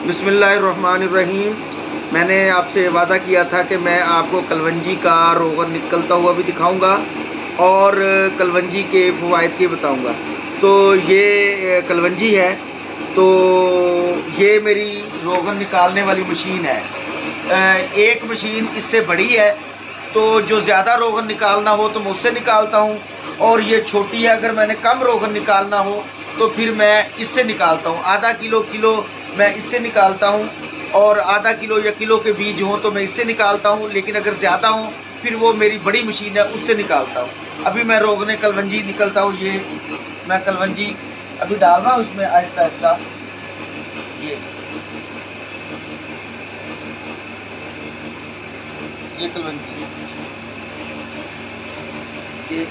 बिस्मिल्लाहिर्रहमानिर्रहीम। मैंने आपसे वादा किया था कि मैं आपको कलवंजी का रोगन निकलता हुआ भी दिखाऊंगा और कलवंजी के फ़वाइद के बताऊंगा। तो ये कलवंजी है, तो ये मेरी रोगन निकालने वाली मशीन है। एक मशीन इससे बड़ी है, तो जो ज़्यादा रोगन निकालना हो तो मैं उससे निकालता हूँ, और ये छोटी है, अगर मैंने कम रोगन निकालना हो तो फिर मैं इससे निकालता हूँ। आधा किलो मैं इससे निकालता हूँ, और आधा किलो या किलो के बीज हों तो मैं इससे निकालता हूँ, लेकिन अगर ज़्यादा हो फिर वो मेरी बड़ी मशीन है, उससे निकालता हूँ। अभी मैं रोगने कलवंजी निकलता हूँ। ये मैं कलवंजी अभी डाल रहा हूँ इसमें आहिस्ता आहिस्ता। ये कलवंजी, ये